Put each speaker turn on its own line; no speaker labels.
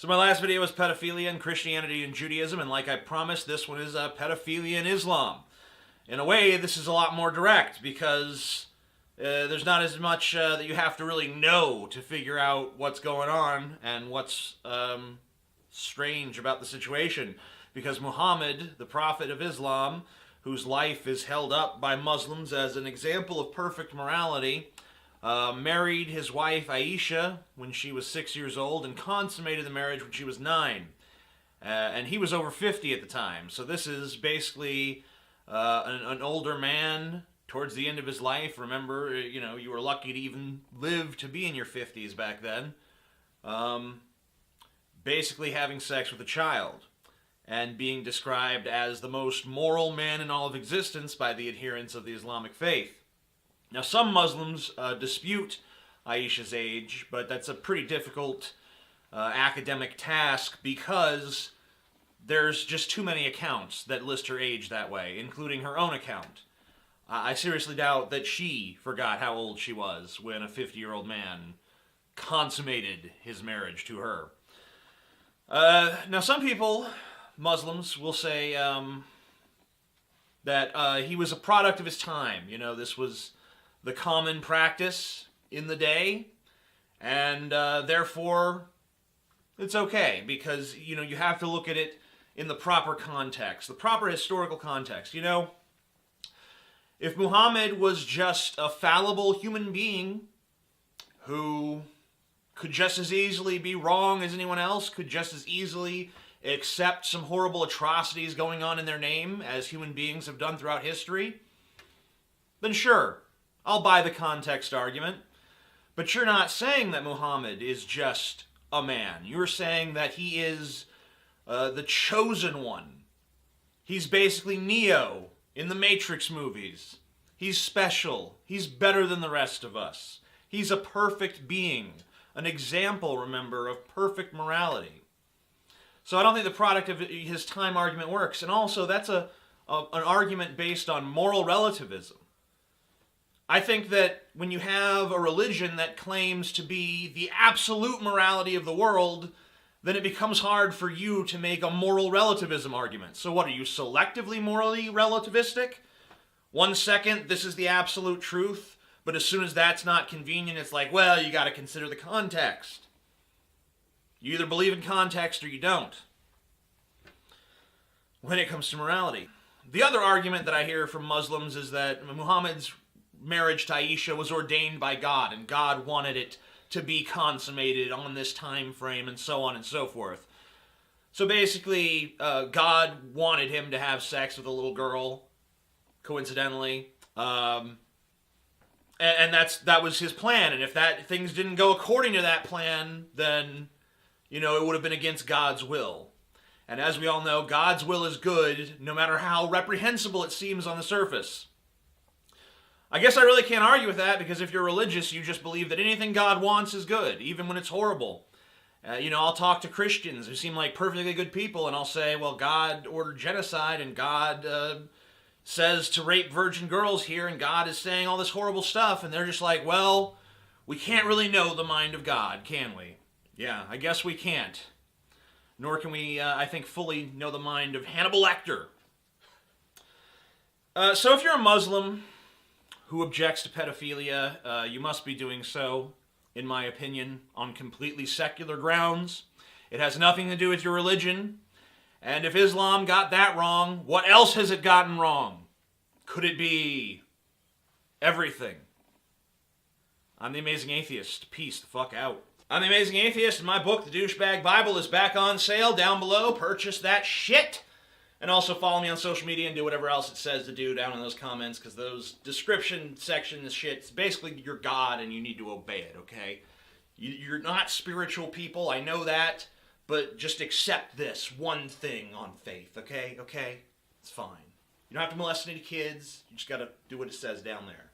So my last video was pedophilia in Christianity and Judaism, and like I promised, this one is pedophilia in Islam. In a way, this is a lot more direct because there's not as much that you have to really know to figure out what's going on and what's strange about the situation. Because Muhammad, the prophet of Islam, whose life is held up by Muslims as an example of perfect morality, married his wife Aisha when she was 6 years old and consummated the marriage when she was 9. And he was over 50 at the time. So this is basically an older man towards the end of his life. Remember, you were lucky to even live to be in your 50s back then. Basically having sex with a child and being described as the most moral man in all of existence by the adherents of the Islamic faith. Now, some Muslims dispute Aisha's age, but that's a pretty difficult academic task because there's just too many accounts that list her age that way, including her own account. I seriously doubt that she forgot how old she was when a 50-year-old man consummated his marriage to her. Now, some people, Muslims, will say that he was a product of his time. This was the common practice in the day, and therefore it's okay because, you have to look at it in the proper context, the proper historical context. If Muhammad was just a fallible human being who could just as easily be wrong as anyone else, could just as easily accept some horrible atrocities going on in their name as human beings have done throughout history, then sure, I'll buy the context argument. But you're not saying that Muhammad is just a man. You're saying that he is the chosen one. He's basically Neo in the Matrix movies. He's special. He's better than the rest of us. He's a perfect being. An example, remember, of perfect morality. So I don't think the product of his time argument works. And also, that's an argument based on moral relativism. I think that when you have a religion that claims to be the absolute morality of the world, then it becomes hard for you to make a moral relativism argument. So what, are you selectively morally relativistic? 1 second, this is the absolute truth, but as soon as that's not convenient, it's like, well, you got to consider the context. You either believe in context or you don't when it comes to morality. The other argument that I hear from Muslims is that Muhammad's marriage to Aisha was ordained by God, and God wanted it to be consummated on this time frame, and so on and so forth. So basically, God wanted him to have sex with a little girl, coincidentally, and that was his plan. And if things didn't go according to that plan, then it would have been against God's will. And as we all know, God's will is good, no matter how reprehensible it seems on the surface. I guess I really can't argue with that, because if you're religious, you just believe that anything God wants is good, even when it's horrible. I'll talk to Christians who seem like perfectly good people, and I'll say, well, God ordered genocide, and God says to rape virgin girls here, and God is saying all this horrible stuff, and they're just like, well, we can't really know the mind of God, can we? Yeah, I guess we can't. Nor can we, I think, fully know the mind of Hannibal Lecter. So if you're a Muslim who objects to pedophilia, you must be doing so, in my opinion, on completely secular grounds. It has nothing to do with your religion. And if Islam got that wrong, what else has it gotten wrong? Could it be everything? I'm the Amazing Atheist. Peace the fuck out. I'm the Amazing Atheist, and my book, The Douchebag Bible, is back on sale down below. Purchase that shit. And also follow me on social media and do whatever else it says to do down in those comments, because those description sections, shit's basically your God and you need to obey it, okay? You're not spiritual people, I know that, but just accept this one thing on faith, okay? Okay? It's fine. You don't have to molest any kids, you just gotta do what it says down there.